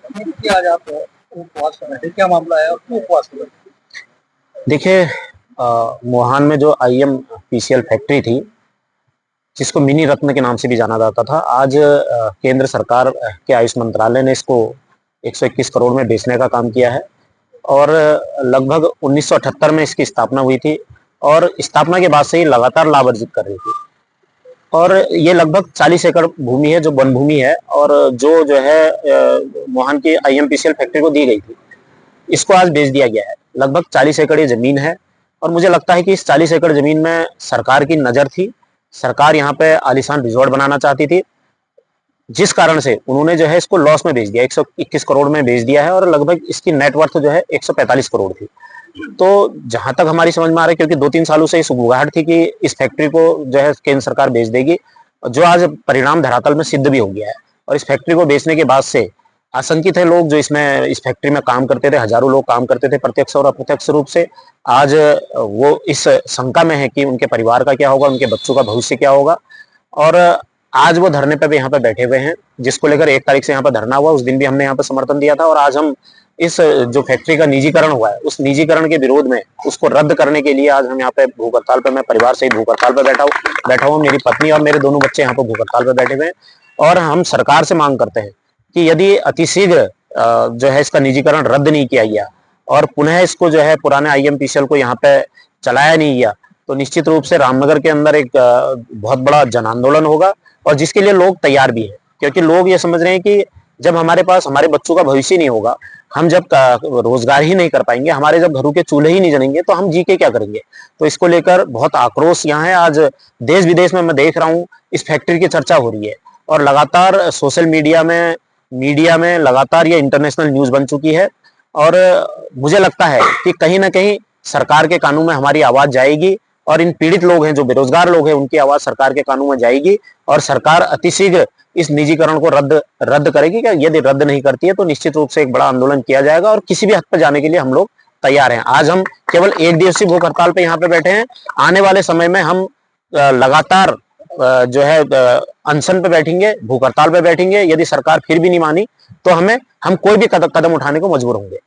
आज आप उपवास कर रहे थे, क्या मामला है और क्यों उपवास कर रहे थे? देखिए, वुहान में जो IMPCL फैक्ट्री थी, जिसको मिनी रत्न के नाम से भी जाना जाता था, आज केंद्र सरकार के आयुष मंत्रालय ने इसको 121 करोड़ में बेचने का काम किया है। और लगभग 1978 में इसकी स्थापना हुई थी और स्थापना के बाद से ही लगातार लाभ अर्जित कर रही थी। और ये लगभग 40 एकड़ भूमि है जो वन भूमि है, और जो है वुहान की IMPCL फैक्ट्री को दी गई थी, इसको आज बेच दिया गया है। लगभग 40 एकड़ ये जमीन है, और मुझे लगता है कि इस 40 एकड़ जमीन में सरकार की नजर थी। सरकार यहाँ पे आलीशान रिजॉर्ट बनाना चाहती थी, जिस कारण से उन्होंने जो है इसको लॉस में बेच दिया, 121 करोड़ में बेच दिया है, और लगभग इसकी नेटवर्थ जो है 145 करोड़ थी। तो जहां तक हमारी समझ में आ रहा है, क्योंकि 2-3 सालों से इस गुहाट थी कि इस फैक्ट्री को जो है केंद्र सरकार बेच देगी, जो आज परिणाम धरातल में सिद्ध भी हो गया है। और इस फैक्ट्री को बेचने के बाद से आशंकित है लोग जो इसमें इस फैक्ट्री में काम करते थे, हजारों लोग काम करते थे प्रत्यक्ष और अप्रत्यक्ष रूप से, आज वो इस शंका में है कि उनके परिवार का क्या होगा, उनके बच्चों का भविष्य क्या होगा। और आज वो धरने पे भी यहाँ पे बैठे हुए हैं, जिसको लेकर 1 तारीख से यहाँ पे धरना हुआ। उस दिन भी हमने यहाँ पे समर्थन दिया था, और आज हम इस जो फैक्ट्री का निजीकरण हुआ है, उस निजीकरण के विरोध में, उसको रद्द करने के लिए आज हम यहाँ पे भूख हड़ताल पे, मैं परिवार सहित भूख हड़ताल पे बैठा हुआ। मेरी पत्नी और मेरे दोनों बच्चे यहाँ पे भूख हड़ताल पे बैठे हुए हैं। और हम सरकार से मांग करते हैं कि यदि अतिशीघ्र जो है इसका निजीकरण रद्द नहीं किया गया, और पुनः इसको जो है पुराने IMPCL को यहाँ पे चलाया नहीं गया, तो निश्चित रूप से रामनगर के अंदर एक बहुत बड़ा जन आंदोलन होगा, और जिसके लिए लोग तैयार भी हैं। क्योंकि लोग ये समझ रहे हैं कि जब हमारे पास हमारे बच्चों का भविष्य नहीं होगा, हम जब रोजगार ही नहीं कर पाएंगे, हमारे जब घरों के चूल्हे ही नहीं जलेंगे, तो हम जी के क्या करेंगे। तो इसको लेकर बहुत आक्रोश यहाँ है। आज देश विदेश में मैं देख रहा हूँ इस फैक्ट्री की चर्चा हो रही है, और लगातार सोशल मीडिया में लगातार ये इंटरनेशनल न्यूज बन चुकी है। और मुझे लगता है कि कहीं ना कहीं सरकार के कानून में हमारी आवाज जाएगी, और इन पीड़ित लोग हैं, जो बेरोजगार लोग हैं, उनकी आवाज सरकार के कानून में जाएगी, और सरकार अतिशीघ्र इस निजीकरण को रद्द करेगी। क्या यदि रद्द नहीं करती है, तो निश्चित रूप से एक बड़ा आंदोलन किया जाएगा, और किसी भी हद पर जाने के लिए हम लोग तैयार हैं। आज हम केवल 1 दिवसीय भूख हड़ताल पे यहाँ पे बैठे हैं। आने वाले समय में हम लगातार जो है अनशन पे बैठेंगे, भूख हड़ताल पे बैठेंगे। यदि सरकार फिर भी नहीं मानी, तो हम कोई भी कदम उठाने को मजबूर होंगे।